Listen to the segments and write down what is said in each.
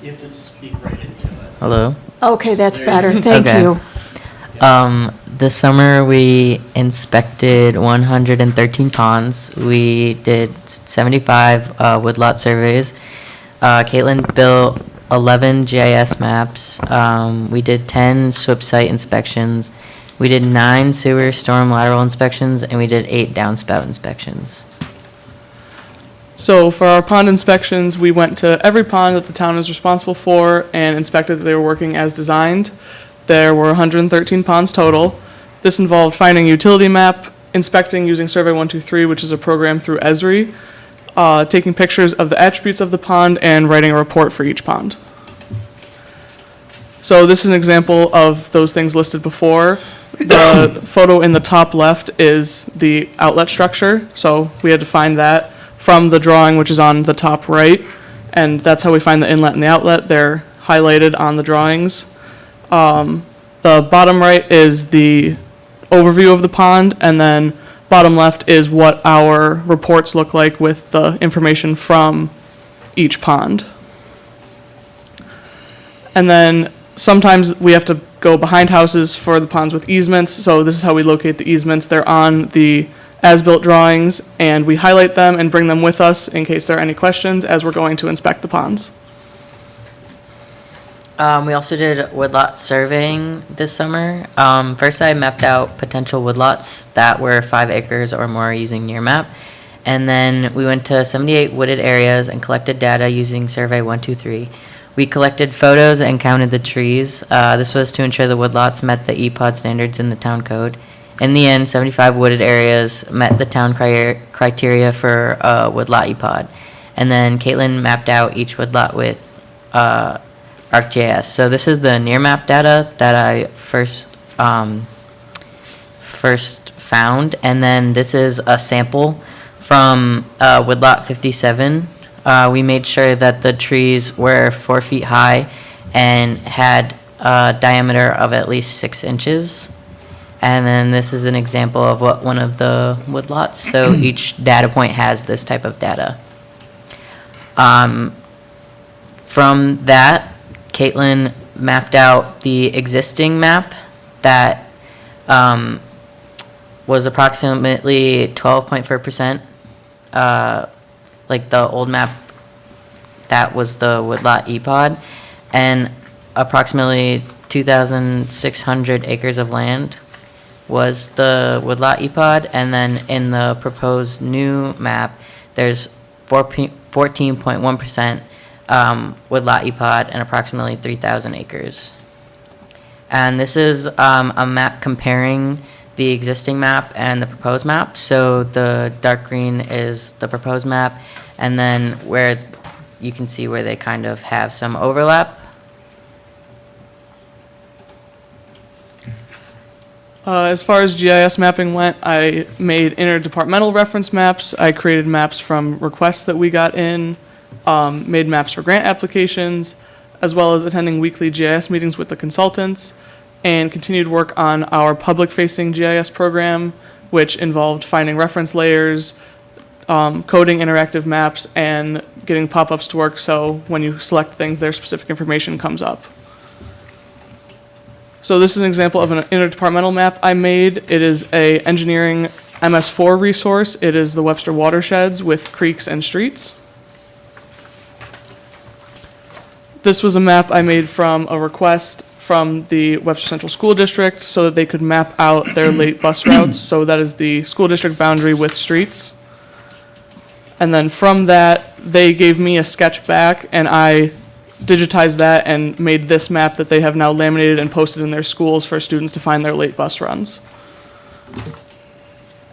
You have to speak right into it. Hello. Okay, that's better. Thank Okay. you. This summer we inspected 113 ponds. We did 75 woodlot surveys. Caitlin built 11 GIS maps. We did 10 SWIP site inspections. We did 9 sewer storm lateral inspections, and we did 8 downspout inspections. So for our pond inspections, we went to every pond that the town is responsible for and inspected that they were working as designed. There were 113 ponds total. This involved finding a utility map, inspecting using Survey 123, which is a program through Esri, taking pictures of the attributes of the pond, and writing a report for each pond. So this is an example of those things listed before. The photo in the top left is the outlet structure, so we had to find that from the drawing, which is on the top right, and that's how we find the inlet and the outlet. They're highlighted on the drawings. The bottom right is the overview of the pond, and then bottom left is what our reports look like with the information from each pond. And then sometimes we have to go behind houses for the ponds with easements, so this is how we locate the easements. They're on the as-built drawings, and we highlight them and bring them with us in case there are any questions as we're going to inspect the ponds. We also did woodlot surveying this summer. First, I mapped out potential woodlots that were 5 acres or more using Nearmap. And then we went to 78 wooded areas and collected data using Survey 123. We collected photos and counted the trees. This was to ensure the woodlots met the EPOD standards in the town code. In the end, 75 wooded areas met the town criteria for woodlot EPOD. And then Caitlin mapped out each woodlot with ArcGIS. So this is the Nearmap data that I first found, and then this is a sample from woodlot 57. We made sure that the trees were 4 feet high and had a diameter of at least 6 inches. And then this is an example of what one of the woodlots. So each data point has this type of data. From that, Caitlin mapped out the existing map that was approximately 12.4%. Like the old map, that was the woodlot EPOD, and approximately 2,600 acres of land was the woodlot EPOD, and then in the proposed new map, there's 14.1% woodlot EPOD and approximately 3,000 acres. And this is a map comparing the existing map and the proposed map. So the dark green is the proposed map, and then where you can see where they kind of have some overlap. As far as GIS mapping went, I made interdepartmental reference maps. I created maps from requests that we got in, made maps for grant applications, as well as attending weekly GIS meetings with the consultants, and continued work on our public-facing GIS program, which involved finding reference layers, coding interactive maps, and getting pop-ups to work so when you select things, their specific information comes up. So this is an example of an interdepartmental map I made. It is a engineering MS4 resource. It is the Webster watersheds with creeks and streets. This was a map I made from a request from the Webster Central School District so that they could map out their late bus routes. So that is the school district boundary with streets. And then from that, they gave me a sketch back, and I digitized that and made this map that they have now laminated and posted in their schools for students to find their late bus runs.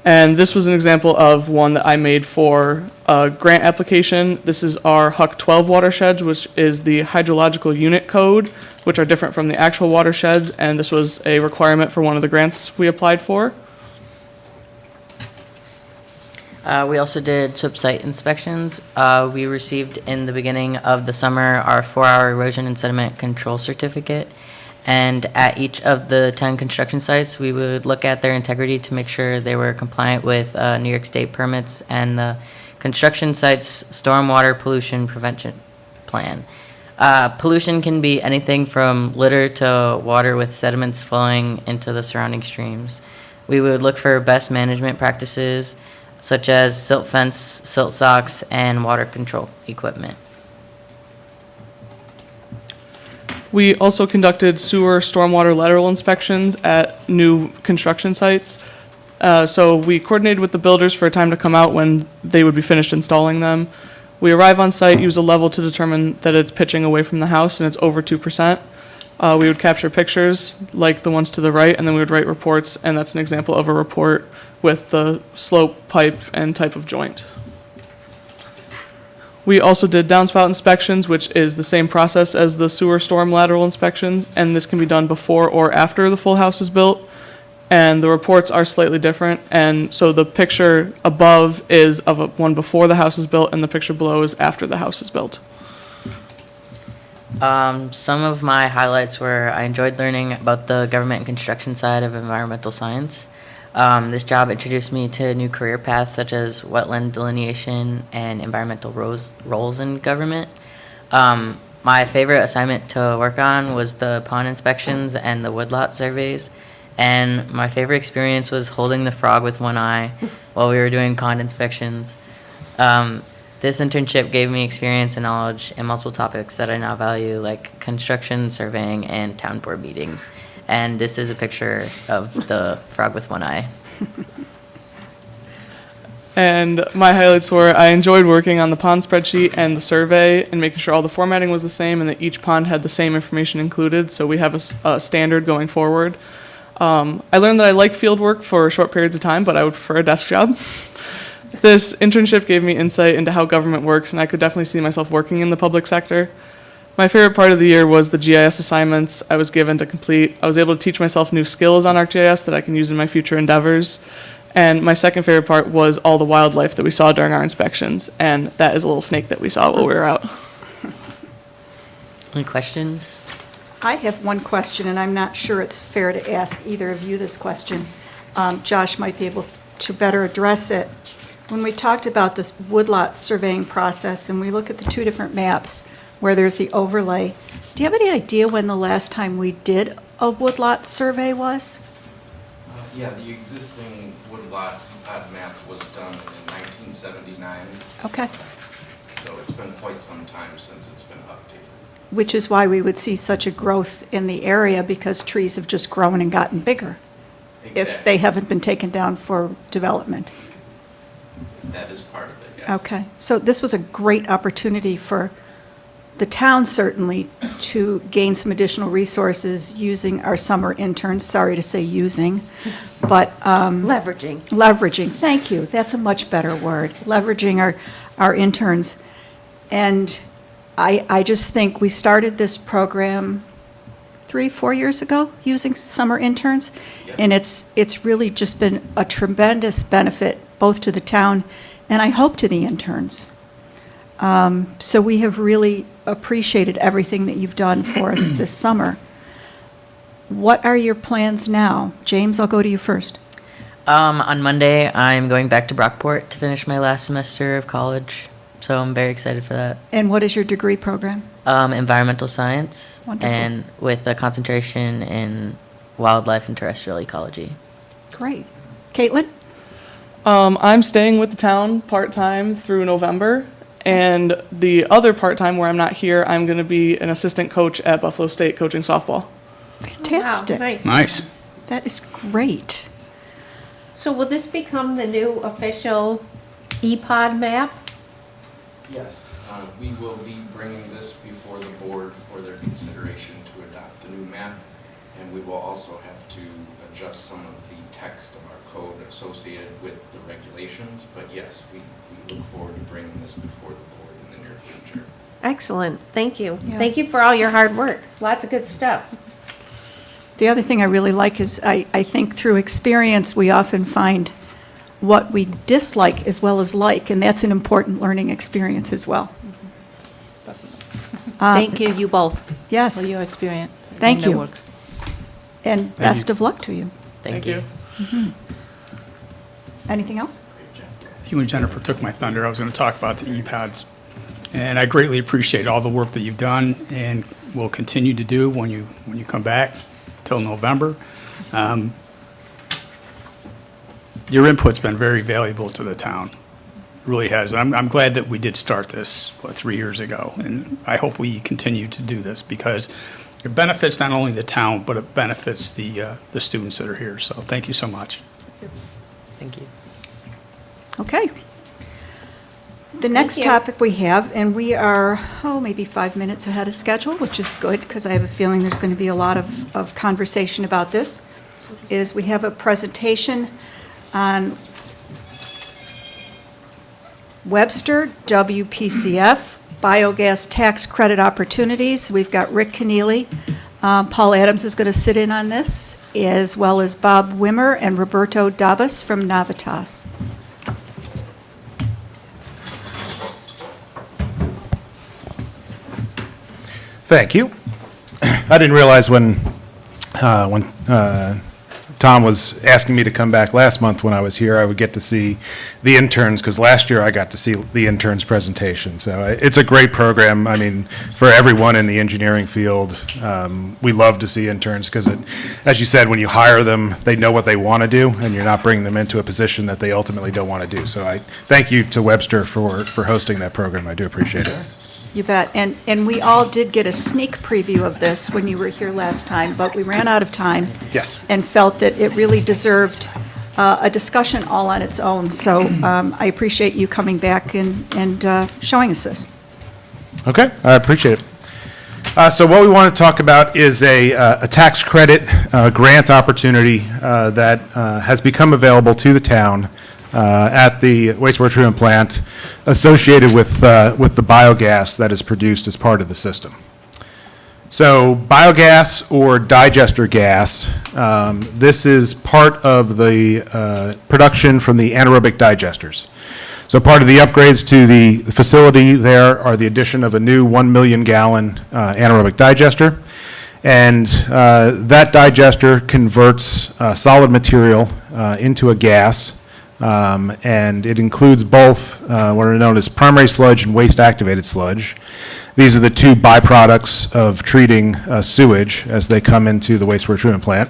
And this was an example of one that I made for a grant application. This is our Huck 12 watersheds, which is the hydrological unit code, which are different from the actual watersheds, and this was a requirement for one of the grants we applied for. We also did SWIP site inspections. We received in the beginning of the summer our 4-hour erosion and sediment control certificate. And at each of the 10 construction sites, we would look at their integrity to make sure they were compliant with New York State permits and the construction site's stormwater pollution prevention plan. Pollution can be anything from litter to water with sediments flowing into the surrounding streams. We would look for best management practices such as silt fence, silt socks, and water control equipment. We also conducted sewer stormwater lateral inspections at new construction sites. So we coordinated with the builders for a time to come out when they would be finished installing them. We arrive on site, use a level to determine that it's pitching away from the house and it's over 2%. We would capture pictures like the ones to the right, and then we would write reports, and that's an example of a report with the slope, pipe, and type of joint. We also did downspout inspections, which is the same process as the sewer storm lateral inspections, and this can be done before or after the full house is built. And the reports are slightly different, and so the picture above is of one before the house is built, and the picture below is after the house is built. Some of my highlights were I enjoyed learning about the government and construction side of environmental science. This job introduced me to new career paths such as wetland delineation and environmental roles in government. My favorite assignment to work on was the pond inspections and the woodlot surveys. And my favorite experience was holding the frog with one eye while we were doing pond inspections. This internship gave me experience and knowledge in multiple topics that I now value, like construction, surveying, and town board meetings. And this is a picture of the frog with one eye. And my highlights were I enjoyed working on the pond spreadsheet and the survey and making sure all the formatting was the same and that each pond had the same information included, so we have a standard going forward. I learned that I like field work for short periods of time, but I would prefer a desk job. This internship gave me insight into how government works, and I could definitely see myself working in the public sector. My favorite part of the year was the GIS assignments I was given to complete. I was able to teach myself new skills on ArcGIS that I can use in my future endeavors. And my second favorite part was all the wildlife that we saw during our inspections, and that is a little snake that we saw while we were out. Any questions? I have one question, and I'm not sure it's fair to ask either of you this question. Josh might be able to better address it. When we talked about this woodlot surveying process, and we look at the two different maps where there's the overlay, do you have any idea when the last time we did a woodlot survey was? Yeah, the existing woodlot map was done in 1979, Okay. so it's been quite some time since it's been updated. Which is why we would see such a growth in the area, because trees have just grown and gotten bigger if Exactly. they haven't been taken down for development. That is part of it, yes. Okay, so this was a great opportunity for the town, certainly, to gain some additional resources using our summer interns, sorry to say using, but leveraging, thank you, that's a much better word, leveraging our interns. And I just think we started this program 3-4 years ago, using summer interns, Yep. and it's really just been a tremendous benefit, both to the town and I hope to the interns. So we have really appreciated everything that you've done for us this summer. What are your plans now? James, I'll go to you first. On Monday, I'm going back to Brockport to finish my last semester of college, so I'm very excited for that. And what is your degree program? Environmental science, Wonderful. and with a concentration in wildlife and terrestrial ecology. Great. Caitlin? I'm staying with the town part-time through November, and the other part-time where I'm not here, I'm going to be an assistant coach at Buffalo State coaching softball. Fantastic. Wow, nice. Nice. That is great. So will this become the new official EPOD map? Yes, we will be bringing this before the board for their consideration to adopt the new map, and we will also have to adjust some of the text of our code associated with the regulations, but yes, we look forward to bringing this before the board in the near future. Excellent, thank you. Yeah. Thank you for all your hard work. Lots of good stuff. The other thing I really like is I think through experience, we often find what we dislike as well as like, and that's an important learning experience as well. Thank you, you both, Yes. for your experience. Thank and the you. work. And best of luck to you. Thank you. Anything else? You and Jennifer took my thunder. I was going to talk about the EPADS. And I greatly appreciate all the work that you've done and will continue to do when you come back till November. Your input's been very valuable to the town. It really has. I'm glad that we did start this, 3 years ago, and I hope we continue to do this because it benefits not only the town, but it benefits the students that are here. So thank you so much. Thank you. Okay. The next you. topic we have, and we are, maybe 5 minutes ahead of schedule, which is good, because I have a feeling there's going to be a lot of conversation about this, is we have a presentation on Webster WPCF biogas tax credit opportunities. We've got Rick Keneally. Paul Adams is going to sit in on this, as well as Bob Wimmer and Roberto Dabas from Navitas. Thank you. I didn't realize when Tom was asking me to come back last month when I was here, I would get to see the interns, because last year I got to see the interns' presentation. So it's a great program. I mean, for everyone in the engineering field, we love to see interns because, as you said, when you hire them, they know what they want to do, and you're not bringing them into a position that they ultimately don't want to do. So I thank you to Webster for hosting that program. I do appreciate it. You bet. And we all did get a sneak preview of this when you were here last time, but we ran out of time. Yes. And felt that it really deserved a discussion all on its own. So I appreciate you coming back and showing us this. Okay, I appreciate it. So what we want to talk about is a tax credit grant opportunity that has become available to the town at the wastewater treatment plant associated with the biogas that is produced as part of the system. So biogas or digester gas, this is part of the production from the anaerobic digesters. So part of the upgrades to the facility there are the addition of a new 1 million gallon anaerobic digester. And that digester converts solid material into a gas. And it includes both what are known as primary sludge and waste activated sludge. These are the two byproducts of treating sewage as they come into the wastewater treatment plant.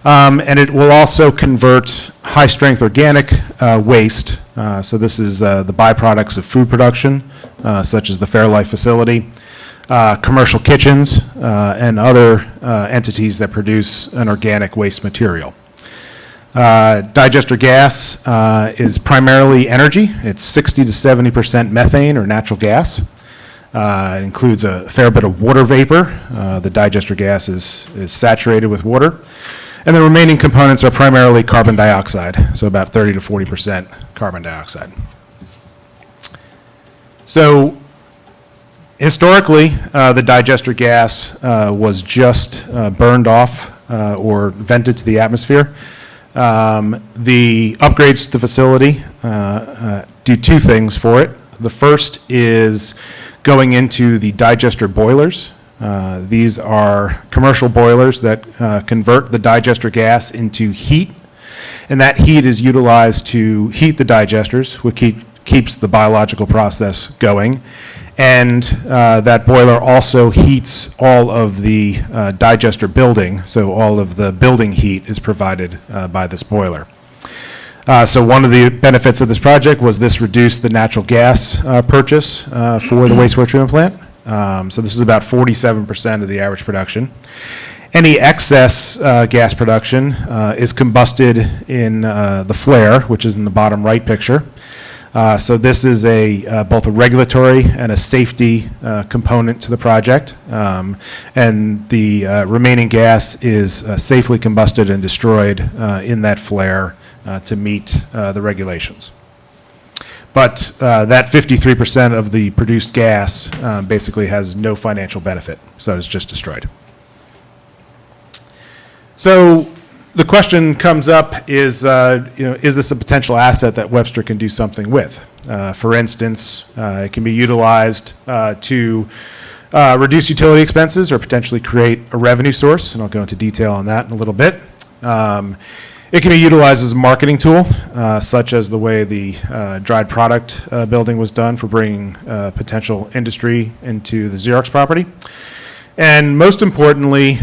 And it will also convert high-strength organic waste. So this is the byproducts of food production, such as the Fairlife facility, commercial kitchens, and other entities that produce an organic waste material. Digester gas is primarily energy. It's 60 to 70% methane or natural gas. It includes a fair bit of water vapor. The digester gas is saturated with water. And the remaining components are primarily carbon dioxide, so about 30 to 40% carbon dioxide. So historically, the digester gas was just burned off or vented to the atmosphere. The upgrades to the facility do two things for it. The first is going into the digester boilers. These are commercial boilers that convert the digester gas into heat, and that heat is utilized to heat the digesters, which keeps the biological process going. And that boiler also heats all of the digester building, so all of the building heat is provided by this boiler. So one of the benefits of this project was this reduced the natural gas purchase for the wastewater treatment plant. So this is about 47% of the average production. Any excess gas production is combusted in the flare, which is in the bottom right picture. So this is both a regulatory and a safety component to the project. And the remaining gas is safely combusted and destroyed in that flare to meet the regulations. But that 53% of the produced gas basically has no financial benefit, so it's just destroyed. So the question comes up is, is this a potential asset that Webster can do something with? For instance, it can be utilized to reduce utility expenses or potentially create a revenue source, and I'll go into detail on that in a little bit. It can be utilized as a marketing tool, such as the way the dried product building was done for bringing potential industry into the Xerox property. And most importantly,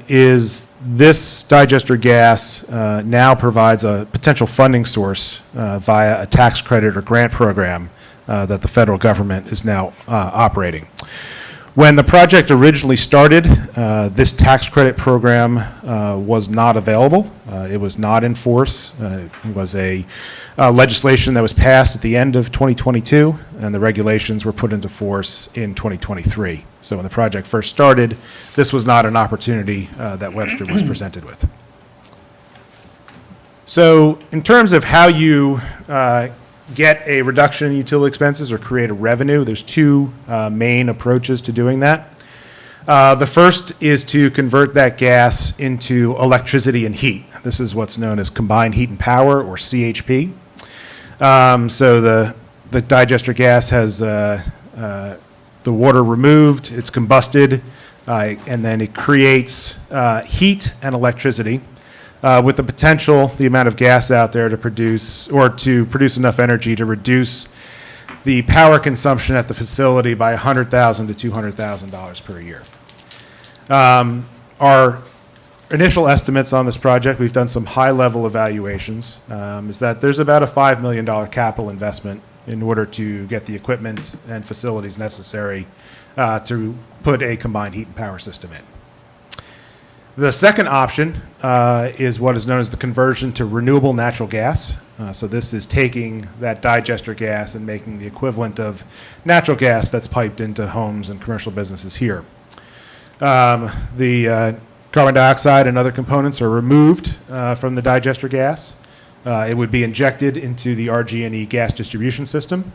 is this digester gas now provides a potential funding source via a tax credit or grant program that the federal government is now operating. When the project originally started, this tax credit program was not available. It was not in force. It was a legislation that was passed at the end of 2022, and the regulations were put into force in 2023. So when the project first started, this was not an opportunity that Webster was presented with. So in terms of how you get a reduction in utility expenses or create a revenue, there's two main approaches to doing that. The first is to convert that gas into electricity and heat. This is what's known as combined heat and power, or CHP. So the digester gas has the water removed, it's combusted, and then it creates heat and electricity. With the potential, the amount of gas out there to produce enough energy to reduce the power consumption at the facility by $100,000 to $200,000 per year. Our initial estimates on this project, we've done some high-level evaluations, is that there's about a $5 million capital investment in order to get the equipment and facilities necessary to put a combined heat and power system in. The second option is what is known as the conversion to renewable natural gas. So this is taking that digester gas and making the equivalent of natural gas that's piped into homes and commercial businesses here. The carbon dioxide and other components are removed from the digester gas. It would be injected into the RG&E gas distribution system.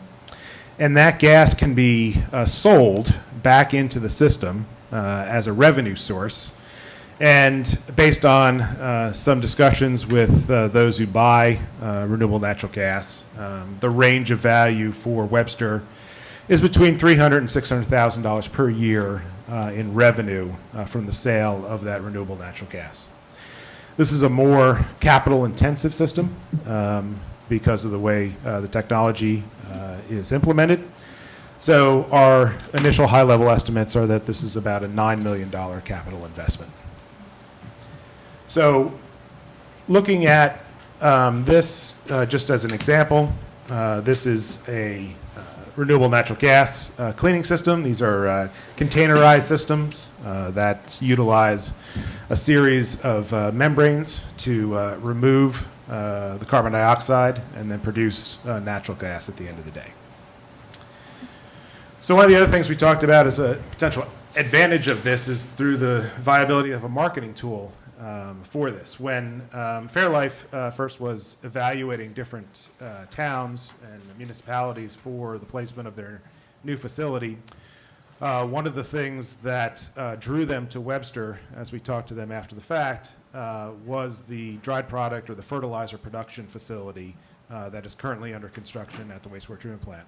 And that gas can be sold back into the system as a revenue source. And based on some discussions with those who buy renewable natural gas, the range of value for Webster is between $300,000 and $600,000 per year in revenue from the sale of that renewable natural gas. This is a more capital-intensive system because of the way the technology is implemented. So our initial high-level estimates are that this is about a $9 million capital investment. So looking at this just as an example, this is a renewable natural gas cleaning system. These are containerized systems that utilize a series of membranes to remove the carbon dioxide and then produce natural gas at the end of the day. So one of the other things we talked about as a potential advantage of this is through the viability of a marketing tool for this. When Fairlife first was evaluating different towns and municipalities for the placement of their new facility, one of the things that drew them to Webster, as we talked to them after the fact, was the dried product or the fertilizer production facility that is currently under construction at the wastewater treatment plant.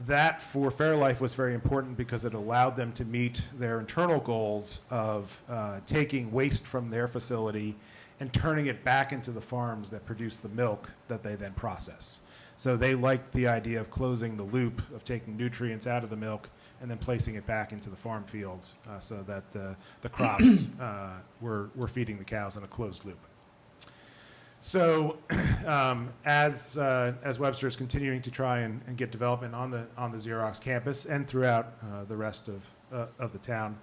That for Fairlife was very important because it allowed them to meet their internal goals of taking waste from their facility and turning it back into the farms that produce the milk that they then process. So they liked the idea of closing the loop of taking nutrients out of the milk and then placing it back into the farm fields so that the crops were feeding the cows in a closed loop. So as Webster is continuing to try and get development on the Xerox campus and throughout the rest of the town,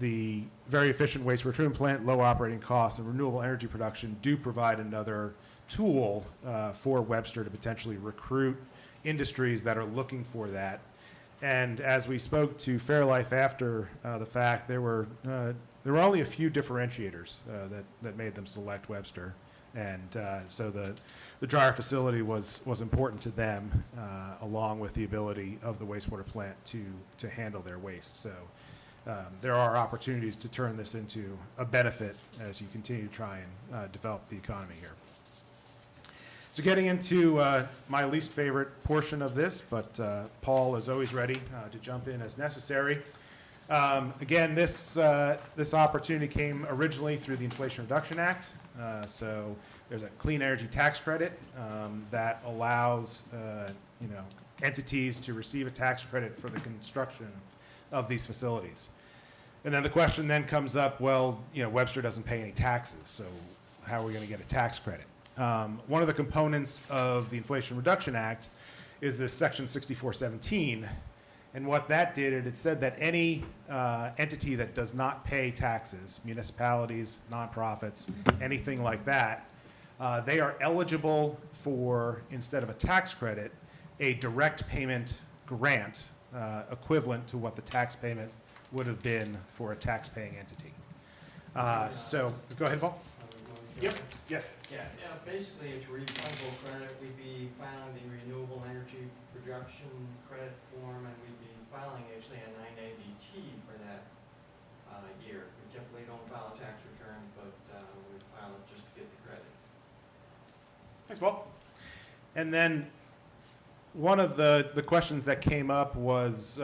the very efficient wastewater treatment plant, low operating costs, and renewable energy production do provide another tool for Webster to potentially recruit industries that are looking for that. And as we spoke to Fairlife after the fact, there were only a few differentiators that made them select Webster, and so the dryer facility was important to them, along with the ability of the wastewater plant to handle their waste. So there are opportunities to turn this into a benefit as you continue to try and develop the economy here. So getting into my least favorite portion of this, but Paul is always ready to jump in as necessary. Again, this opportunity came originally through the Inflation Reduction Act. So there's a clean energy tax credit that allows, entities to receive a tax credit for the construction of these facilities. And then the question then comes up, well, Webster doesn't pay any taxes, so how are we going to get a tax credit? One of the components of the Inflation Reduction Act is this Section 6417. And what that did, it said that any entity that does not pay taxes, municipalities, nonprofits, anything like that, they are eligible for, instead of a tax credit, a direct payment grant equivalent to what the tax payment would have been for a tax-paying entity. So, go ahead, Paul. Yep, yes. Yeah, basically it's refundable credit. We'd be filing the renewable energy production credit form, and we'd be filing actually a 980T for that year. We typically don't file a tax return, but we file it just to get the credit. Thanks, Paul. And then one of the questions that came up was,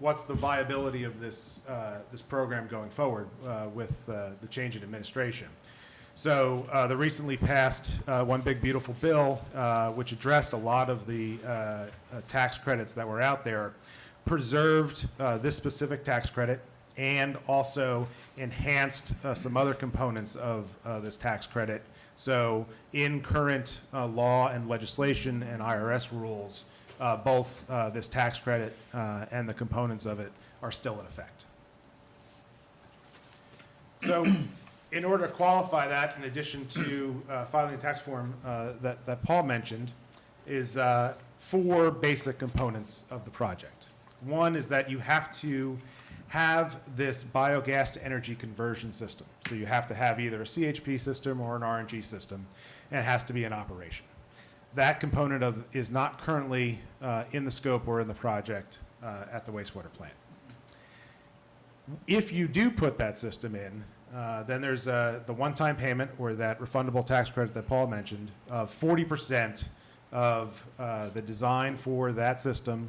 what's the viability of this program going forward with the change in administration? So the recently passed One Big Beautiful Bill, which addressed a lot of the tax credits that were out there, preserved this specific tax credit and also enhanced some other components of this tax credit. So in current law and legislation and IRS rules, both this tax credit and the components of it are still in effect. So in order to qualify that, in addition to filing the tax form that Paul mentioned, is 4 basic components of the project. One is that you have to have this biogas to energy conversion system. So you have to have either a CHP system or an RNG system, and it has to be in operation. That component is not currently in the scope or in the project at the wastewater plant. If you do put that system in, then there's the one-time payment or that refundable tax credit that Paul mentioned of 40% of the design for that system,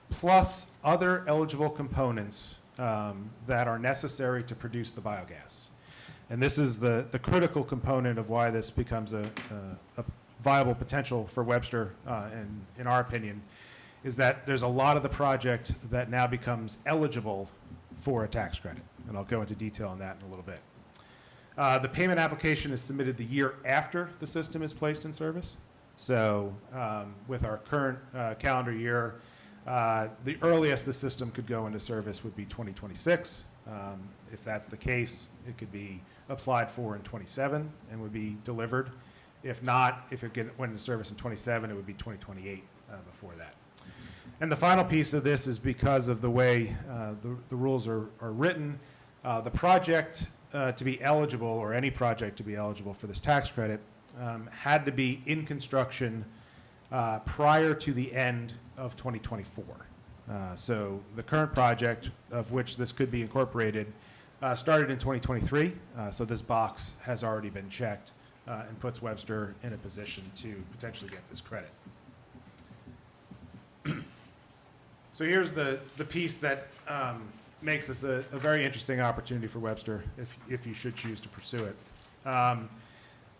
plus other eligible components that are necessary to produce the biogas. And this is the critical component of why this becomes a viable potential for Webster, in our opinion, is that there's a lot of the project that now becomes eligible for a tax credit. And I'll go into detail on that in a little bit. The payment application is submitted the year after the system is placed in service. So with our current calendar year, the earliest the system could go into service would be 2026. If that's the case, it could be applied for in 27 and would be delivered. If not, if it went into service in 27, it would be 2028 before that. And the final piece of this is because of the way the rules are written, the project to be eligible, or any project to be eligible for this tax credit, had to be in construction prior to the end of 2024. So the current project of which this could be incorporated started in 2023. So this box has already been checked and puts Webster in a position to potentially get this credit. So here's the piece that makes this a very interesting opportunity for Webster if you should choose to pursue it.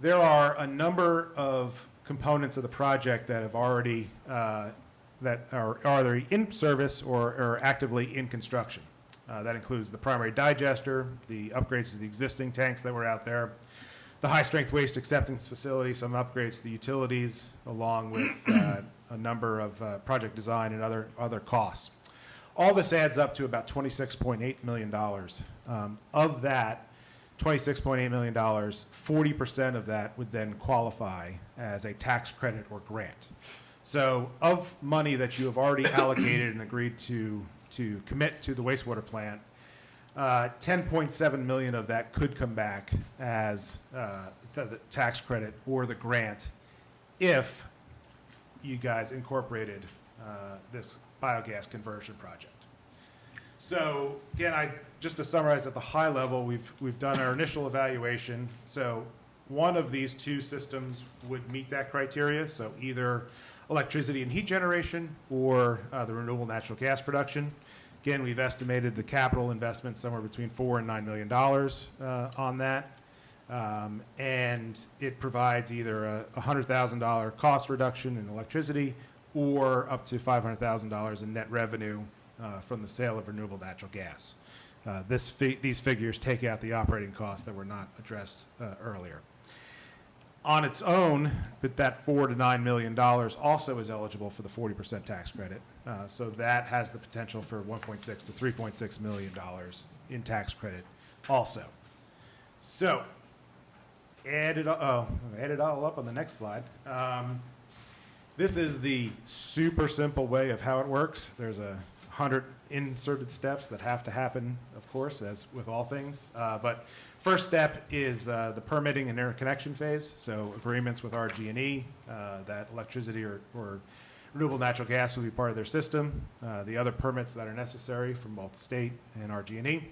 There are a number of components of the project that have already that are either in service or are actively in construction. That includes the primary digester, the upgrades to the existing tanks that were out there, the high-strength waste acceptance facility, some upgrades to the utilities, along with a number of project design and other costs. All this adds up to about $26.8 million. Of that $26.8 million, 40% of that would then qualify as a tax credit or grant. So of money that you have already allocated and agreed to commit to the wastewater plant, 10.7 million of that could come back as the tax credit or the grant if you guys incorporated this biogas conversion project. So again, just to summarize at the high level, we've done our initial evaluation. So one of these 2 systems would meet that criteria. So either electricity and heat generation or the renewable natural gas production. Again, we've estimated the capital investment somewhere between $4 and $9 million on that. And it provides either a $100,000 cost reduction in electricity or up to $500,000 in net revenue from the sale of renewable natural gas. These figures take out the operating costs that were not addressed earlier. On its own, but that $4 to $9 million also is eligible for the 40% tax credit. So that has the potential for $1.6 to $3.6 million in tax credit also. So add it all up on the next slide. This is the super simple way of how it works. There's 100 inserted steps that have to happen, of course, as with all things. But first step is the permitting and interconnection phase, so agreements with RG&E that electricity or renewable natural gas will be part of their system, the other permits that are necessary from both the state and RG&E.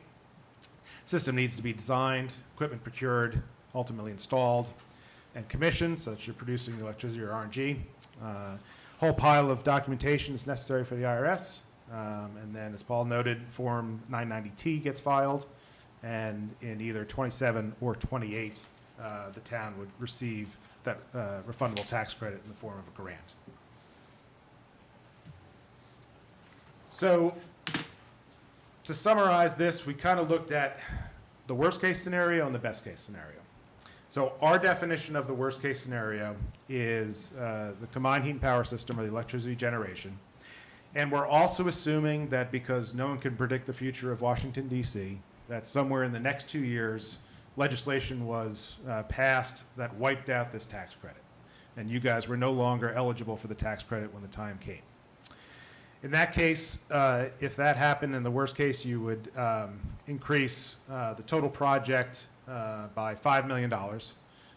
System needs to be designed, equipment procured, ultimately installed, and commissioned so that you're producing the electricity or RNG. Whole pile of documentation is necessary for the IRS. And then, as Paul noted, Form 990T gets filed, and in either 27 or 28, the town would receive that refundable tax credit in the form of a grant. So, to summarize this, we kind of looked at the worst case scenario and the best case scenario. So our definition of the worst case scenario is the combined heat and power system or the electricity generation. And we're also assuming that because no one can predict the future of Washington, D.C., that somewhere in the next 2 years, legislation was passed that wiped out this tax credit. And you guys were no longer eligible for the tax credit when the time came. In that case, if that happened, in the worst case, you would increase the total project by $5 million.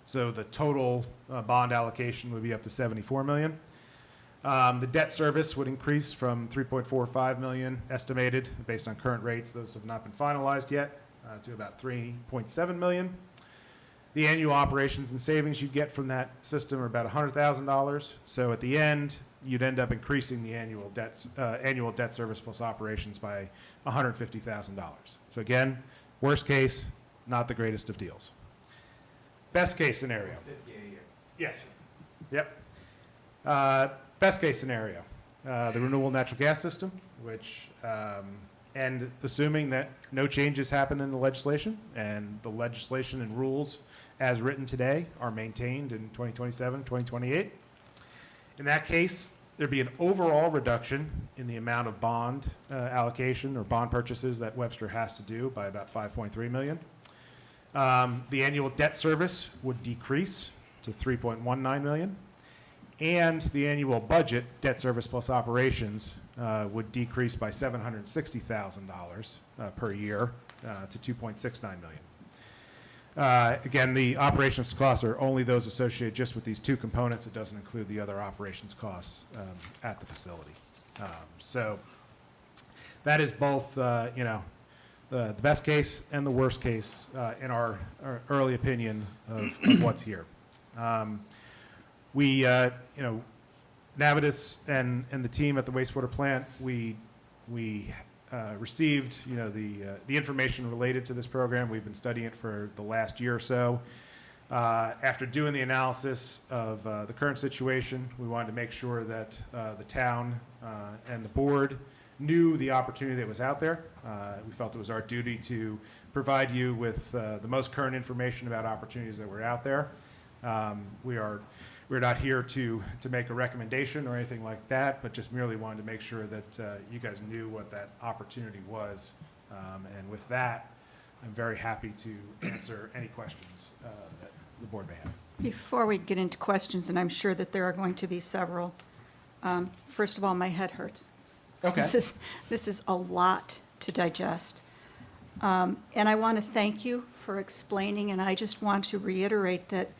So the total bond allocation would be up to $74 million. The debt service would increase from $3.45 million estimated based on current rates. Those have not been finalized yet to about $3.7 million. The annual operations and savings you get from that system are about $100,000. So at the end, you'd end up increasing the annual debt service plus operations by $150,000. So again, worst case, not the greatest of deals. Best case scenario. 50 a year. Yes. Yep. Best case scenario, the renewable natural gas system, which, and assuming that no changes happen in the legislation and the legislation and rules as written today are maintained in 2027, 2028. In that case, there'd be an overall reduction in the amount of bond allocation or bond purchases that Webster has to do by about $5.3 million. The annual debt service would decrease to $3.19 million. And the annual budget, debt service plus operations, would decrease by $760,000 per year to $2.69 million. Again, the operations costs are only those associated just with these two components. It doesn't include the other operations costs at the facility. So that is both, the best case and the worst case in our early opinion of what's here. We, Navitas and the team at the wastewater plant, we received, the information related to this program. We've been studying it for the last year or so. After doing the analysis of the current situation, we wanted to make sure that the town and the board knew the opportunity that was out there. We felt it was our duty to provide you with the most current information about opportunities that were out there. We're not here to make a recommendation or anything like that, but just merely wanted to make sure that you guys knew what that opportunity was. And with that, I'm very happy to answer any questions that the board may have. Before we get into questions, and I'm sure that there are going to be several, first of all, my head hurts. Okay. This is a lot to digest. And I want to thank you for explaining, and I just want to reiterate that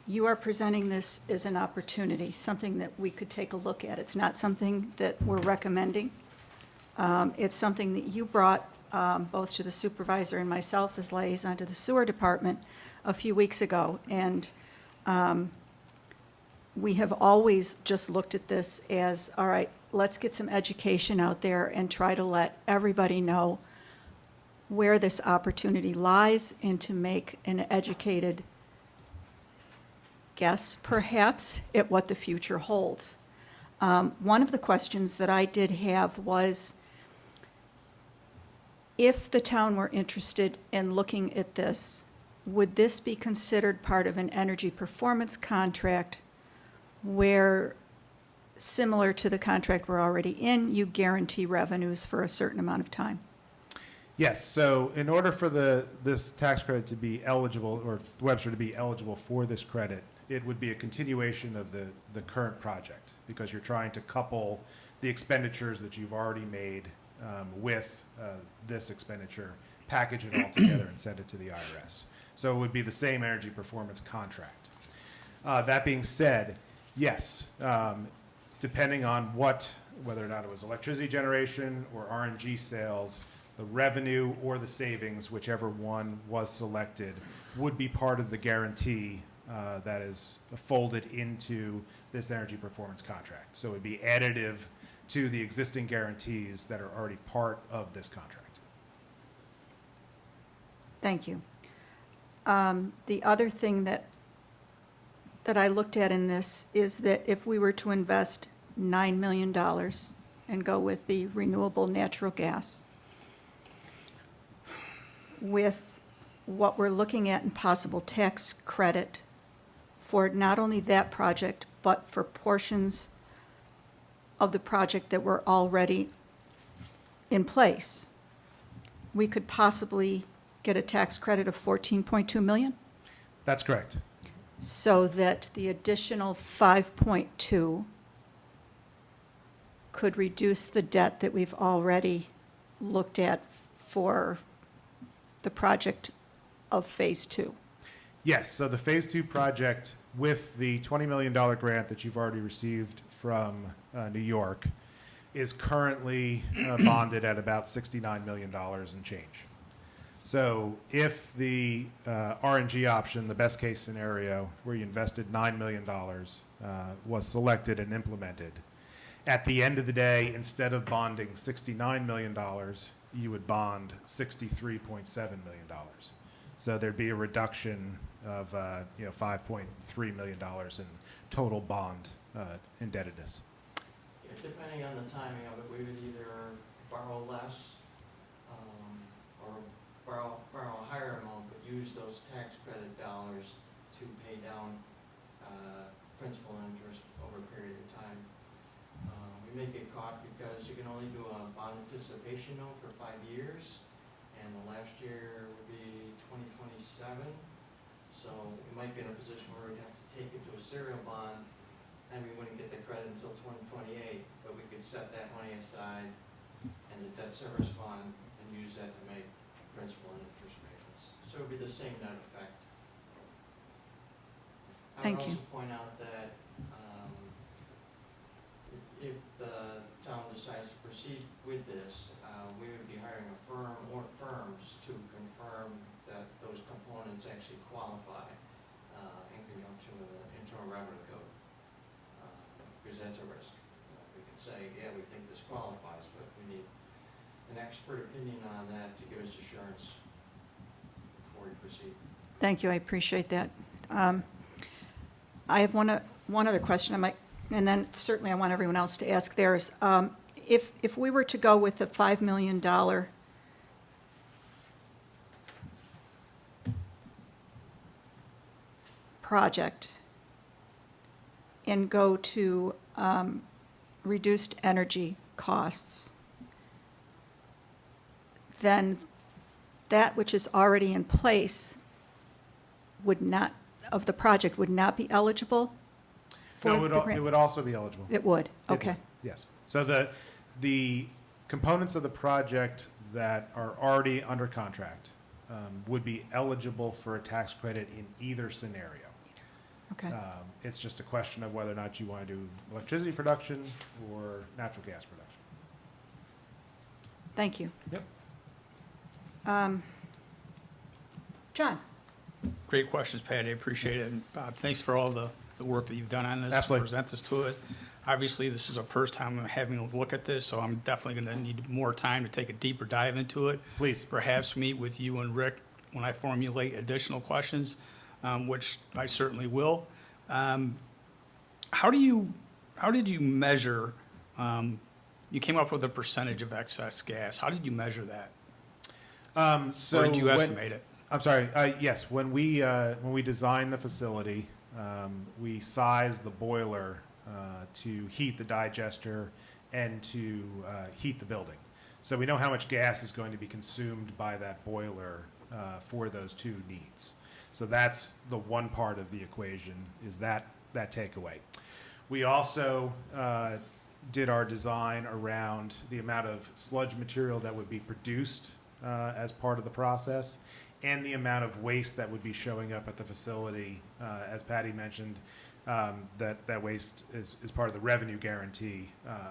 you are presenting this as an opportunity, something that we could take a look at. It's not something that we're recommending. It's something that you brought both to the supervisor and myself as liaison to the sewer department a few weeks ago. And we have always just looked at this as, all right, let's get some education out there and try to let everybody know where this opportunity lies and to make an educated guess, perhaps, at what the future holds. One of the questions that I did have was, if the town were interested in looking at this, would this be considered part of an energy performance contract where, similar to the contract we're already in, you guarantee revenues for a certain amount of time? Yes, so in order for this tax credit to be eligible, or Webster to be eligible for this credit, it would be a continuation of the current project, because you're trying to couple the expenditures that you've already made with this expenditure, package it all together and send it to the IRS. So it would be the same energy performance contract. That being said, yes, depending on whether or not it was electricity generation or RNG sales, the revenue or the savings, whichever one was selected, would be part of the guarantee that is folded into this energy performance contract. So it would be additive to the existing guarantees that are already part of this contract. Thank you. The other thing that I looked at in this is that if we were to invest $9 million and go with the renewable natural gas, with what we're looking at in possible tax credit for not only that project, but for portions of the project that were already in place, we could possibly get a tax credit of $14.2 million, That's correct. so that the additional 5.2 could reduce the debt that we've already looked at for the project of Phase 2. Yes, so the Phase 2 project, with the $20 million grant that you've already received from New York, is currently bonded at about $69 million and change. So if the RNG option, the best case scenario, where you invested $9 million, was selected and implemented, at the end of the day, instead of bonding $69 million, you would bond $63.7 million. So there'd be a reduction of $5.3 million in total bond indebtedness. Yeah, depending on the timing of it, we would either borrow less or borrow a higher amount, but use those tax credit dollars to pay down principal and interest over a period of time. We may get caught because you can only do a bond anticipation note for 5 years, and the last year would be 2027. So we might be in a position where we'd have to take it to a serial bond, and we wouldn't get the credit until 2028, but we could set that money aside and the debt service fund and use that to make principal and interest payments. So it would be the same net effect. Thank I you. would also point out that if the town decides to proceed with this, we would be hiring a firm or firms to confirm that those components actually qualify in conjunction with the Internal Revenue Code, because that's a risk. We could say, yeah, we think this qualifies, but we need an expert opinion on that to give us assurance before we proceed. Thank you, I appreciate that. I have one other question, and then certainly I want everyone else to ask theirs. If we were to go with the $5 million project and go to reduced energy costs, then that which is already in place would not, of the project, would not be eligible for No, the it grant? would also be eligible. It would, It would, okay. Yes. So the components of the project that are already under contract would be eligible for a tax credit in either scenario. Okay, It's just a question of whether or not you want to do electricity production or natural gas production. thank you. Yep. John? Great questions, Patty. I appreciate it. And Bob, thanks for all the work that you've done on this. Absolutely. To present this to us. Obviously, this is our first time I'm having a look at this, so I'm definitely going to need more time to take a deeper dive into it. Please. Perhaps meet with you and Rick when I formulate additional questions, which I certainly will. How did you measure, you came up with a percentage of excess gas. How did you measure that? So Or did you when- estimate it? I'm sorry, yes, when we designed the facility, we sized the boiler to heat the digester and to heat the building. So we know how much gas is going to be consumed by that boiler for those two needs. So that's the one part of the equation, is that takeaway. We also did our design around the amount of sludge material that would be produced as part of the process, and the amount of waste that would be showing up at the facility. As Patty mentioned, that waste is part of the revenue guarantee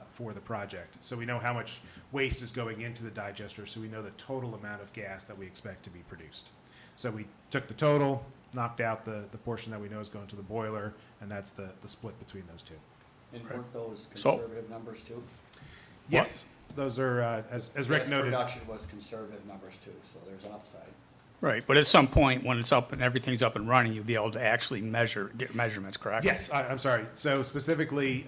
for the project. So we know how much waste is going into the digester, so we know the total amount of gas that we expect to be produced. So we took the total, knocked out the portion that we know is going to the boiler, and that's the split between those two. And weren't those So- conservative numbers too? Yes, those are, as Rick Gas noted. production was conservative numbers too, so there's an upside. Right, but at some point, when it's up and everything's up and running, you'll be able to actually get measurements, correct? Yes, I'm sorry. So specifically,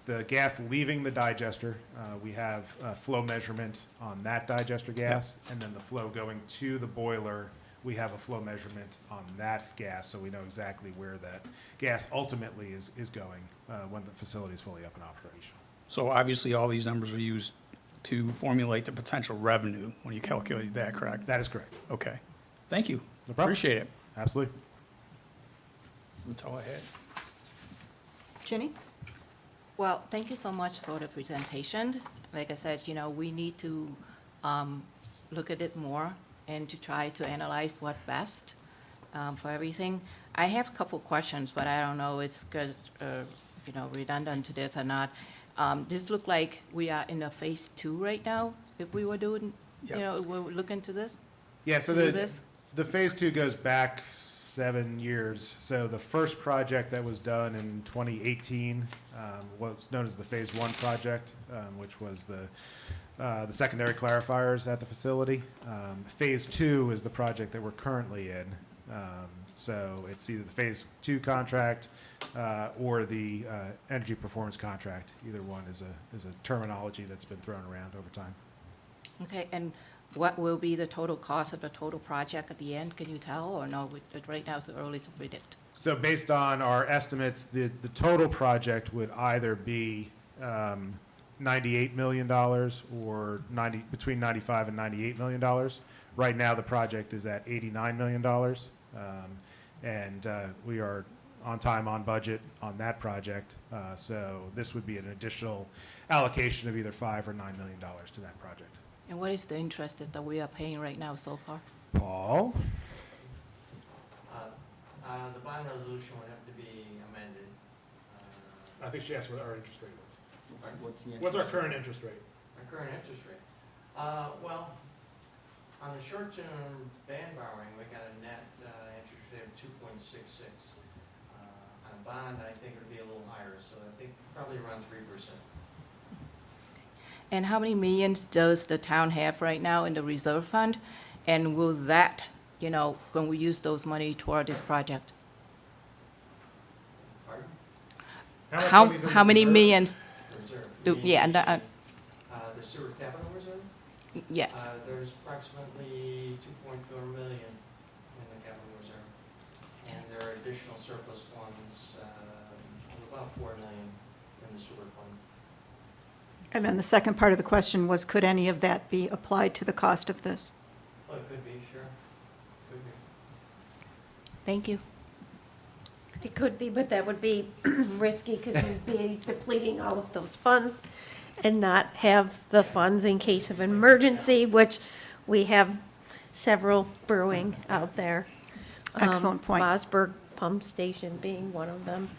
the gas leaving the digester, we have flow measurement on that digester gas, and then the flow going to the boiler, we have a flow measurement on that gas, so we know exactly where that gas ultimately is going when the facility is fully up and operational. So obviously, all these numbers are used to formulate the potential revenue when you calculate that, correct? That is correct. Okay. Thank you. No problem. Appreciate it. Absolutely. That's all I had. Ginny? Well, thank you so much for the presentation. Like I said, we need to look at it more and to try to analyze what best for everything. I have a couple questions, but I don't know it's good, redundant to this or not. This look like we are in a phase 2 right now, if we were doing, we're looking to this? Yeah, so Do this? the phase 2 goes back 7 years. So the first project that was done in 2018 was known as the phase 1 project, which was the secondary clarifiers at the facility. Phase 2 is the project that we're currently in. So it's either the phase 2 contract or the energy performance contract. Either one is a terminology that's been thrown around over time. Okay, and what will be the total cost of the total project at the end? Can you tell, or no, right now it's early to predict? So based on our estimates, the total project would either be $98 million or between $95 and $98 million. Right now, the project is at $89 million. And we are on time, on budget on that project. So this would be an additional allocation of either $5 or $9 million to that project. And what is the interest that we are paying right now so far? Paul? The bond resolution would have to be amended. I think she asked what our interest rate was. What's the current interest rate? Our current interest rate. Well, on the short-term band borrowing, we got a net interest rate of 2.66. On a bond, I think it would be a little higher, so I think probably around 3%. And how many millions does the town have right now in the reserve fund? And will that, when we use those money toward this project? Pardon? How many millions? Reserve. Do- yeah, and, The sewer capital reserve? Yes. There's approximately 2.4 million in the capital reserve. And there are additional surplus funds of about 4 million in the sewer fund. And then the second part of the question was, could any of that be applied to the cost of this? Well, it could be, sure. Could be. Thank you. It could be, but that would be risky because you'd be depleting all of those funds and not have the funds in case of emergency, which we have several brewing out there. Excellent point. Bosberg Pump Station being one of them.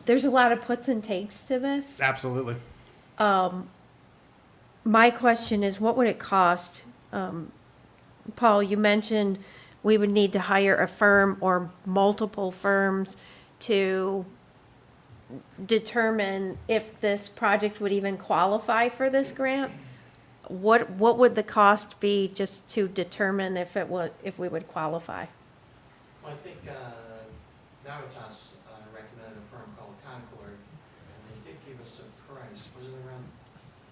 There's a lot of puts and takes to this. Absolutely. My question is, what would it cost? Paul, you mentioned we would need to hire a firm or multiple firms to determine if this project would even qualify for this grant, what would the cost be just to determine if if we would qualify? Well, I think Navitas recommended a firm called Concord, and they did give us a price. Was it around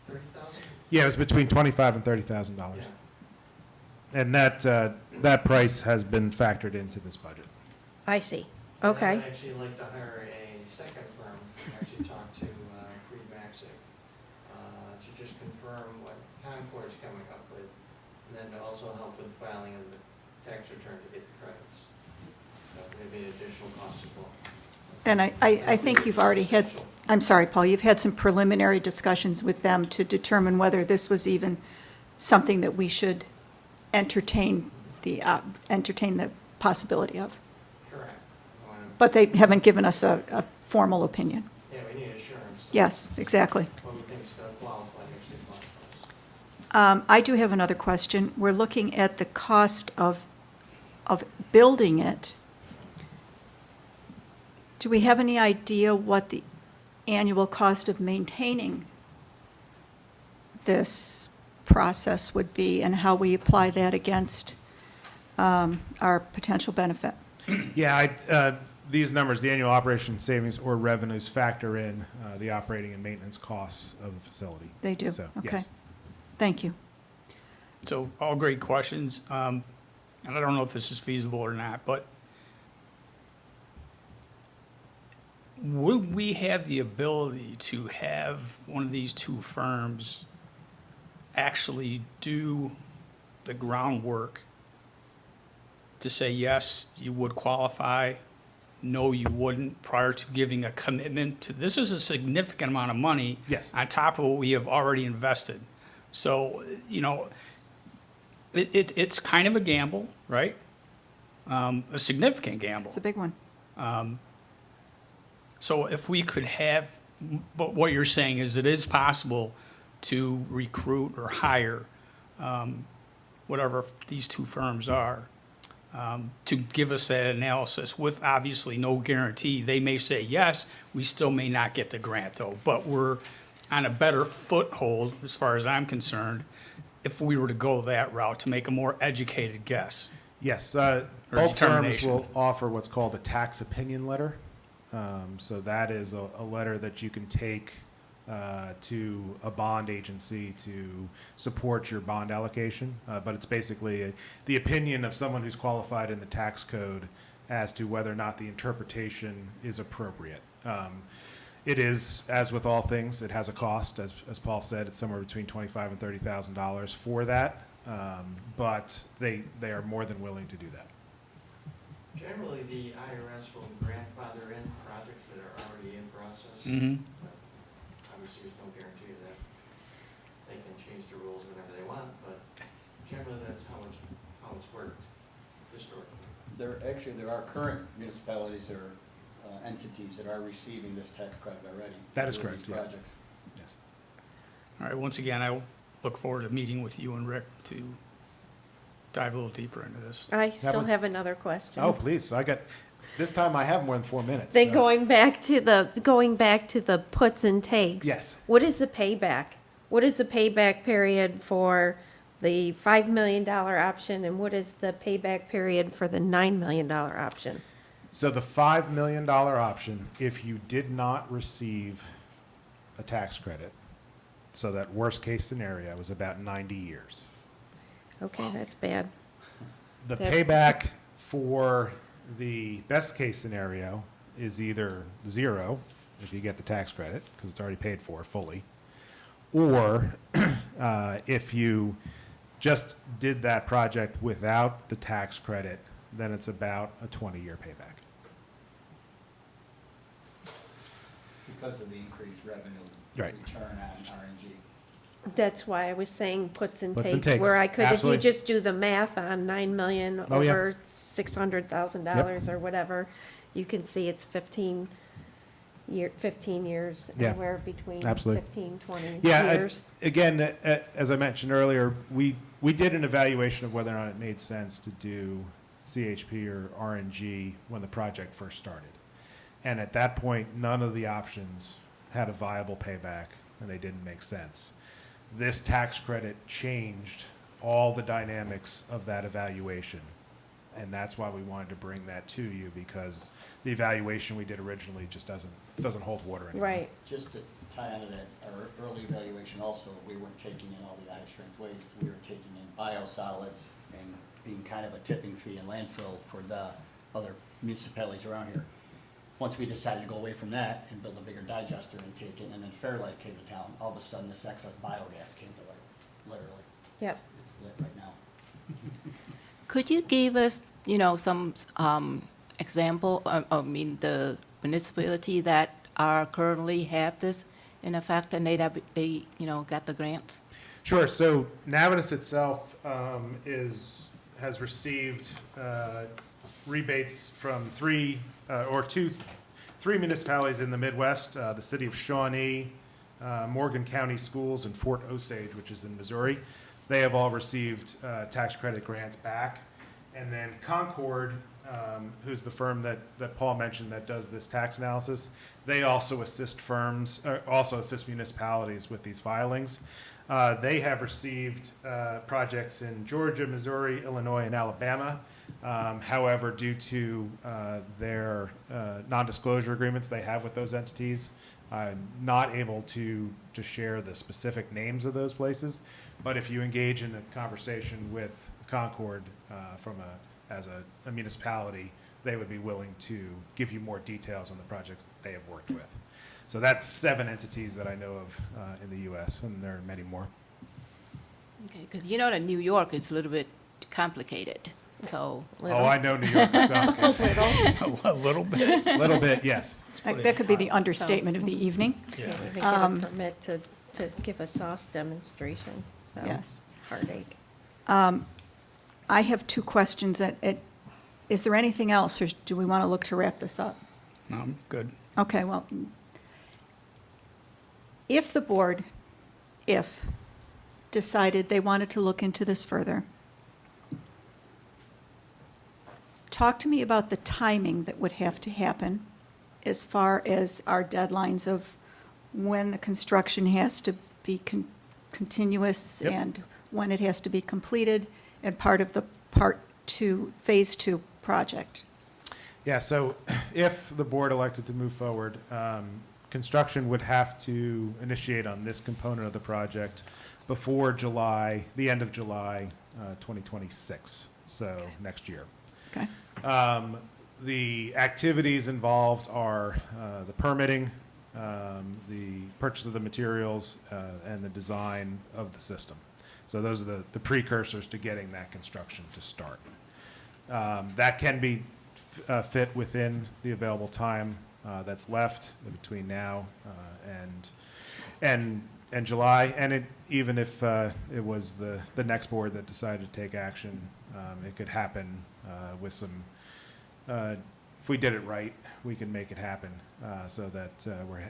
30,000? Yeah, it was between $25,000 and $30,000. Yeah. And that price has been factored into this budget. I see. And I Okay. would actually like to hire a second firm, actually talk to Creed Maxick, to just confirm what Concord's coming up with, and then to also help with filing of the tax return to get the credits. So maybe an additional cost as well. And I think you've already had, I'm sorry, Paul, you've had some preliminary discussions with them to determine whether this was even something that we should entertain the possibility of. Correct. I wanna- But they haven't given us a formal opinion. Yeah, we need assurance. Yes, exactly. What we think is going to qualify, actually qualifies. I do have another question. We're looking at the cost of building it. Do we have any idea what the annual cost of maintaining this process would be and how we apply that against our potential benefit? Yeah, these numbers, the annual operation savings or revenues factor in the operating and maintenance costs of the facility. They do? So, Okay. yes. Thank you. So, all great questions. And I don't know if this is feasible or not, but would we have the ability to have one of these two firms actually do the groundwork to say, yes, you would qualify, no, you wouldn't, prior to giving a commitment to, this is a significant amount of money. Yes. On top of what we have already invested. So, you know, it's kind of a gamble, right? A significant gamble. It's a big one. So if we could have, but what you're saying is it is possible to recruit or hire, whatever these two firms are, to give us that analysis with obviously no guarantee. They may say yes, we still may not get the grant though, but we're on a better foothold as far as I'm concerned if we were to go that route to make a more educated guess. Yes, both firms determination. will offer what's called a tax opinion letter. So that is a letter that you can take to a bond agency to support your bond allocation. But it's basically the opinion of someone who's qualified in the tax code as to whether or not the interpretation is appropriate. It is, as with all things, it has a cost. As Paul said, it's somewhere between $25,000 and $30,000 for that. But they are more than willing to do that. Generally, the IRS will grandfather in projects that are already in process. Mm-hmm. But obviously, there's no guarantee of that. They can change the rules whenever they want, but generally, that's how it's worked historically. There are current municipalities or entities that are receiving this tax credit already. That is for correct, these yeah. projects. Yes. All right, once again, I look forward to meeting with you and Rick to dive a little deeper into this. I still one- have another question. Oh, please. This time I have more than 4 minutes. Then so- going back to the puts and takes. Yes. What is the payback? What is the payback period for the $5 million option, and what is the payback period for the $9 million option? So the $5 million option, if you did not receive a tax credit, so that worst case scenario was about 90 years. Okay, that's bad. The That- payback for the best case scenario is either 0, if you get the tax credit, because it's already paid for fully, or if you just did that project without the tax credit, then it's about a 20-year payback. Because of the increased revenue Right. return on RNG. That's why I was saying puts and Puts and takes, where takes, I could, if you absolutely. just do the math on 9 million Oh, yeah. over $600,000 or whatever, you can see it's 15 years, Yeah. anywhere between Absolutely. 15, 20 Yeah, years. again, as I mentioned earlier, we did an evaluation of whether or not it made sense to do CHP or RNG when the project first started. And at that point, none of the options had a viable payback, and they didn't make sense. This tax credit changed all the dynamics of that evaluation. And that's why we wanted to bring that to you, because the evaluation we did originally just doesn't hold water anymore. Right. Just to tie onto that, our early evaluation also, we weren't taking in all the high-strength waste. We were taking in biosolids and being kind of a tipping fee and landfill for the other municipalities around here. Once we decided to go away from that and build a bigger digester and take it, and then Fairlife came to town, all of a sudden this excess biogas came to light, literally. Yep. It's lit right now. Could you give us, you know, some example, the municipality that are currently have this in effect and they, you know, got the grants? Sure. So Navitas itself has received rebates from three municipalities in the Midwest: the city of Shawnee, Morgan County Schools, and Fort Osage, which is in Missouri. They have all received tax credit grants back. And then Concord, who's the firm that Paul mentioned that does this tax analysis, they also assist municipalities with these filings. They have received projects in Georgia, Missouri, Illinois, and Alabama. However, due to their non-disclosure agreements they have with those entities, I'm not able to share the specific names of those places. But if you engage in a conversation with Concord as a municipality, they would be willing to give you more details on the projects that they have worked with. So that's 7 entities that I know of in the U.S., and there are many more. Okay, because you know that New York is a little bit complicated, so. Oh, I know New York is complicated. A little bit. A little bit, yes. That could be the understatement of the evening. Can't even get a permit to give a sauce demonstration, so. Yes. Heartache. I have 2 questions. Is there anything else, or do we want to look to wrap this up? No, I'm good. Okay, well, if the board, decided they wanted to look into this further, talk to me about the timing that would have to happen as far as our deadlines of when the construction has to be continuous Yep. and when it has to be completed and part of the phase 2 project. Yeah, so if the board elected to move forward, construction would have to initiate on this component of the project before the end of July 2026, so next year. Okay? The activities involved are the permitting, the purchase of the materials, and the design of the system. So those are the precursors to getting that construction to start. That can be fit within the available time that's left between now and July. And even if it was the next board that decided to take action, it could happen with some. If we did it right, we can make it happen so that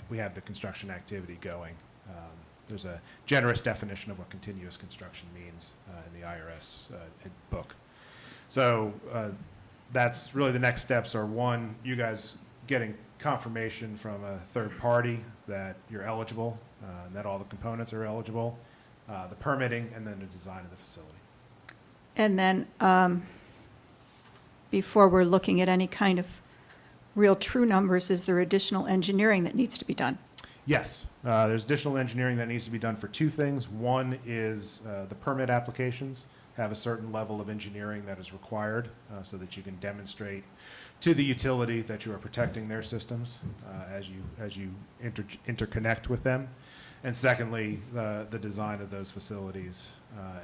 we have the construction activity going. There's a generous definition of what continuous construction means in the IRS book. So that's really the next steps are, one, you guys getting confirmation from a third party that you're eligible, that all the components are eligible, the permitting, and then the design of the facility. And then, before we're looking at any kind of real true numbers, is there additional engineering that needs to be done? Yes, there's additional engineering that needs to be done for 2 things. One is the permit applications have a certain level of engineering that is required so that you can demonstrate to the utility that you are protecting their systems as you interconnect with them. And secondly, the design of those facilities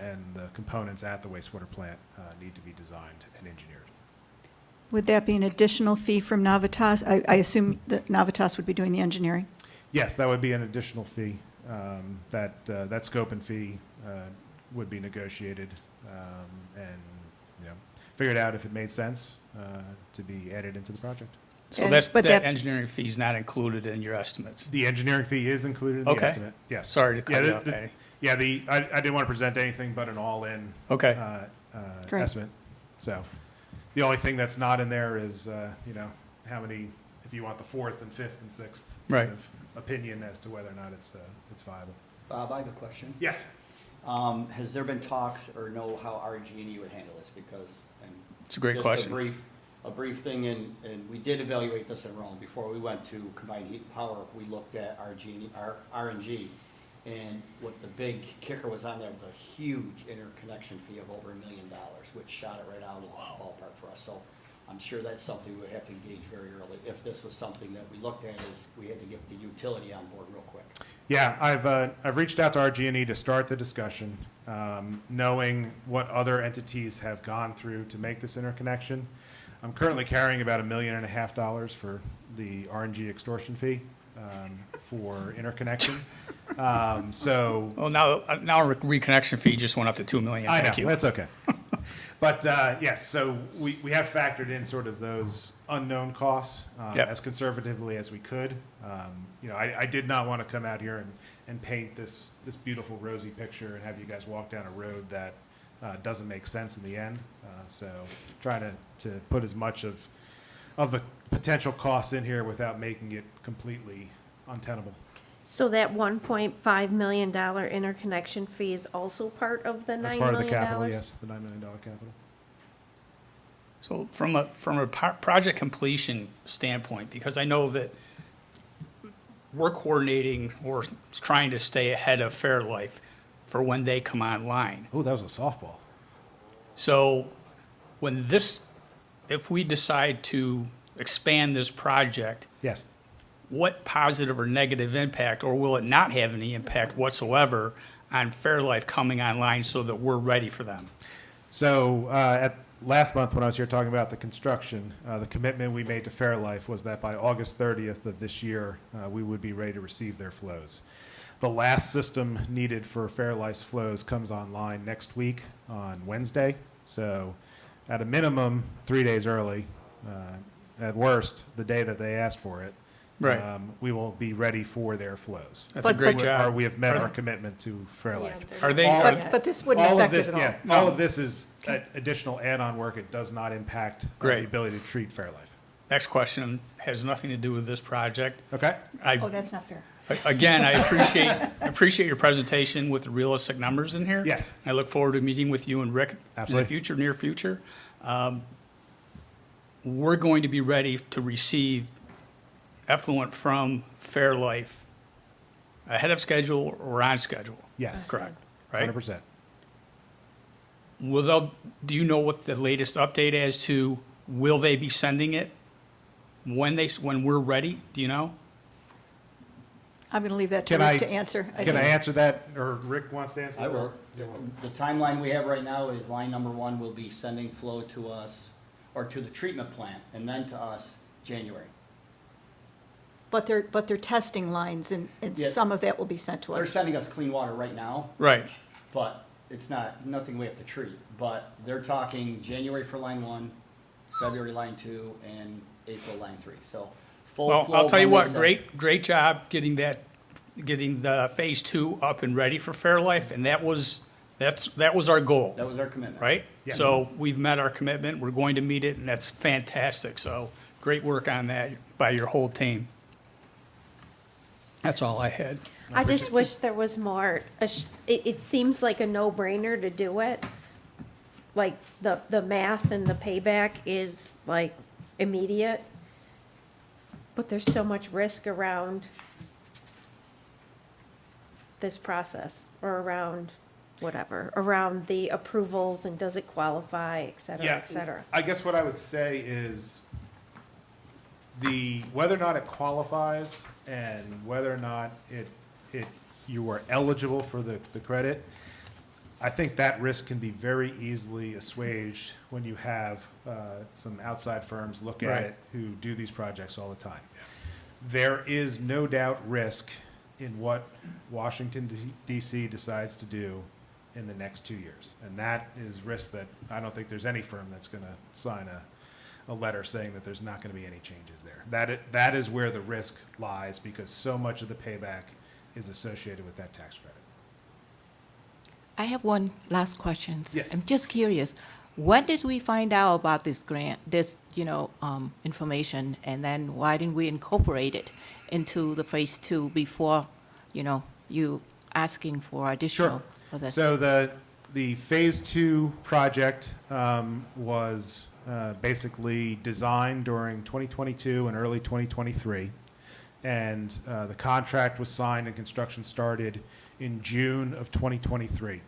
and the components at the wastewater plant need to be designed and engineered. Would that be an additional fee from Navitas? I assume that Navitas would be doing the engineering? Yes, that would be an additional fee. That scope and fee would be negotiated and figured out if it made sense to be added into the project. So And- that but that- engineering fee is not included in your estimates? The engineering fee is included in the Okay. estimate. Yes. Sorry to cut Yeah, you off, Patty. Yeah, I didn't want to present anything but an all-in Okay. Great. estimate. So the only thing that's not in there is how many, if you want the fourth and fifth and sixth Right. kind of opinion as to whether or not it's viable. Bob, I have a question. Yes. Has there been talks or know how RG&E would handle this? Because, and It's a great question. a brief thing, and we did evaluate this in Rome. Before we went to combined heat and power, we looked at RNG. And what the big kicker was on there was a huge interconnection fee of over $1 million, which shot it right out of the ballpark for us. So I'm sure that's something we would have to engage very early. If this was something that we looked at, is we had to get the utility on board real quick. Yeah, I've reached out to RG&E to start the discussion, knowing what other entities have gone through to make this interconnection. I'm currently carrying about $1.5 million for the RNG extortion fee for interconnection. So Well, now our reconnection fee just went up to 2 million. I know, Thank you. that's okay. But yes, so we have factored in sort of those unknown costs Yep. as conservatively as we could. You know, I did not want to come out here and paint this beautiful rosy picture and have you guys walk down a road that doesn't make sense in the end. So trying to put as much of the potential costs in here without making it completely untenable. So that $1.5 million interconnection fee is also part of the $9 million? That's part of the capital, yes, the $9 million capital. So from a project completion standpoint, because I know that we're coordinating or trying to stay ahead of Fairlife for when they come online. Oh, that was a softball. So if we decide to expand this project, Yes. what positive or negative impact, or will it not have any impact whatsoever on Fairlife coming online so that we're ready for them? So at last month, when I was here talking about the construction, the commitment we made to Fairlife was that by August 30th of this year, we would be ready to receive their flows. The last system needed for Fairlife's flows comes online next week on Wednesday. So at a minimum, 3 days early, at worst, the day that they asked for it, Right. we will be ready for their flows. That's a great Or job. we have met our commitment to Fairlife. Are they, All- But this wouldn't all of affect it this, at all. yeah, all of this is additional add-on work. It does not impact the Great. ability to treat Fairlife. next question has nothing to do with this project. Okay? Oh, that's not fair. Again, I appreciate your presentation with the realistic numbers in here. Yes. I look forward to meeting with you and Rick in the Absolutely. future, near future. We're going to be ready to receive effluent from Fairlife ahead of schedule or on schedule. Yes. Correct, right? 100%. Do you know what the latest update as to, will they be sending it when we're ready? Do you know? I'm going to leave that to Can I- Rick to answer. Can I answer that, or Rick wants to answer? I that? will. The timeline we have right now is line number 1 will be sending flow to us, or to the treatment plant, and then to us January. But they're testing lines, and Yeah. some of that will be sent to They're us. sending us clean water right now, Right. but it's nothing we have to treat. But they're talking January for line 1, February line 2, and April line 3. So full Well, flow I'll tell you when what, they send. great job getting the phase 2 up and ready for Fairlife, and that was our goal, That was our commitment. right? Yes. So we've met our commitment, we're going to meet it, and that's fantastic. So great work on that by your whole team. That's all I had. I just wish there was more, it seems like a no-brainer to do it. Like, the math and the payback is like immediate. But there's so much risk around this process, or around whatever, around the approvals and does it qualify, et cetera, Yeah, et cetera. I guess what I would say is whether or not it qualifies and whether or not you are eligible for the credit, I think that risk can be very easily assuaged when you have some outside firms look at Right. it who do these projects all the time. There is no doubt risk in what Washington DC decides to do in the next 2 years. And that is risk that I don't think there's any firm that's going to sign a letter saying that there's not going to be any changes there. That is where the risk lies, because so much of the payback is associated with that tax credit. I have one last question. Yes. I'm just curious, When did we find out about this grant, this, information, and then why didn't we incorporate it into the phase 2 before, you asking for additional for this? So the Phase 2 project was basically designed during 2022 and early 2023. And the contract was signed and construction started in June of 2023.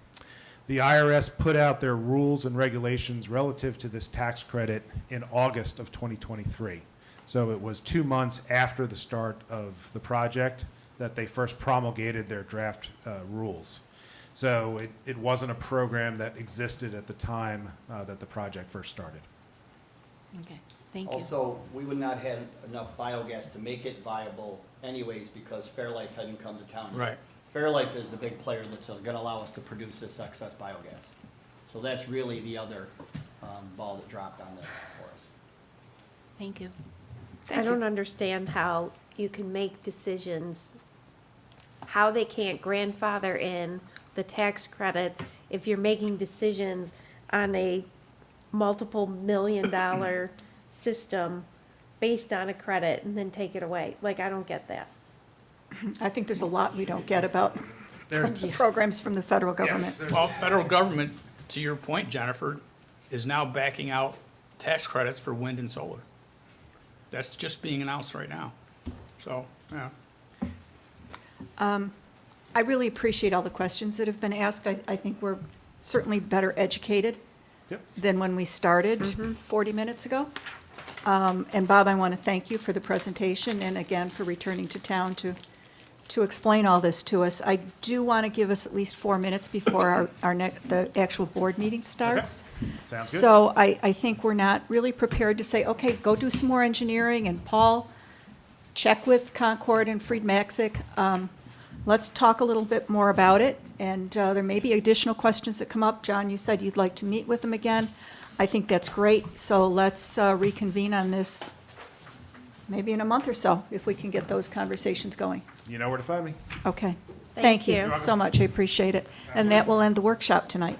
The IRS put out their rules and regulations relative to this tax credit in August of 2023. So it was 2 months after the start of the project that they first promulgated their draft rules. So it wasn't a program that existed at the time that the project first started. Okay, thank you. Also, we would not have enough biogas to make it viable anyways because Fairlife hadn't come to town yet. Right. Fairlife is the big player that's gonna allow us to produce this excess biogas. So that's really the other ball that dropped on this for us. Thank you. I don't understand how you can make decisions, how they can't grandfather in the tax credits if you're making decisions on a multiple $1 million system based on a credit and then take it away. Like, I don't get that. I think there's a lot we don't get about the programs from the federal government. Well, federal government, to your point, Jennifer, is now backing out tax credits for wind and solar. That's just being announced right now. So, yeah. I really appreciate all the questions that have been asked. I think we're certainly better educated Yep. than when we started 40 minutes ago. And Bob, I want to thank you for the presentation and again for returning to town to explain all this to us. I do want to give us at least 4 minutes before the actual board meeting starts. Sounds good. So I think we're not really prepared to say, okay, go do some more engineering, and Paul, check with Concord and Fried Maxic. Let's talk a little bit more about it, and there may be additional questions that come up. John, you said you'd like to meet with them again. I think that's great, so let's reconvene on this maybe in a month or so, if we can get those conversations going. You know where to find me. Okay. Thank Thank you you. so much, I appreciate it. And that will end the workshop tonight.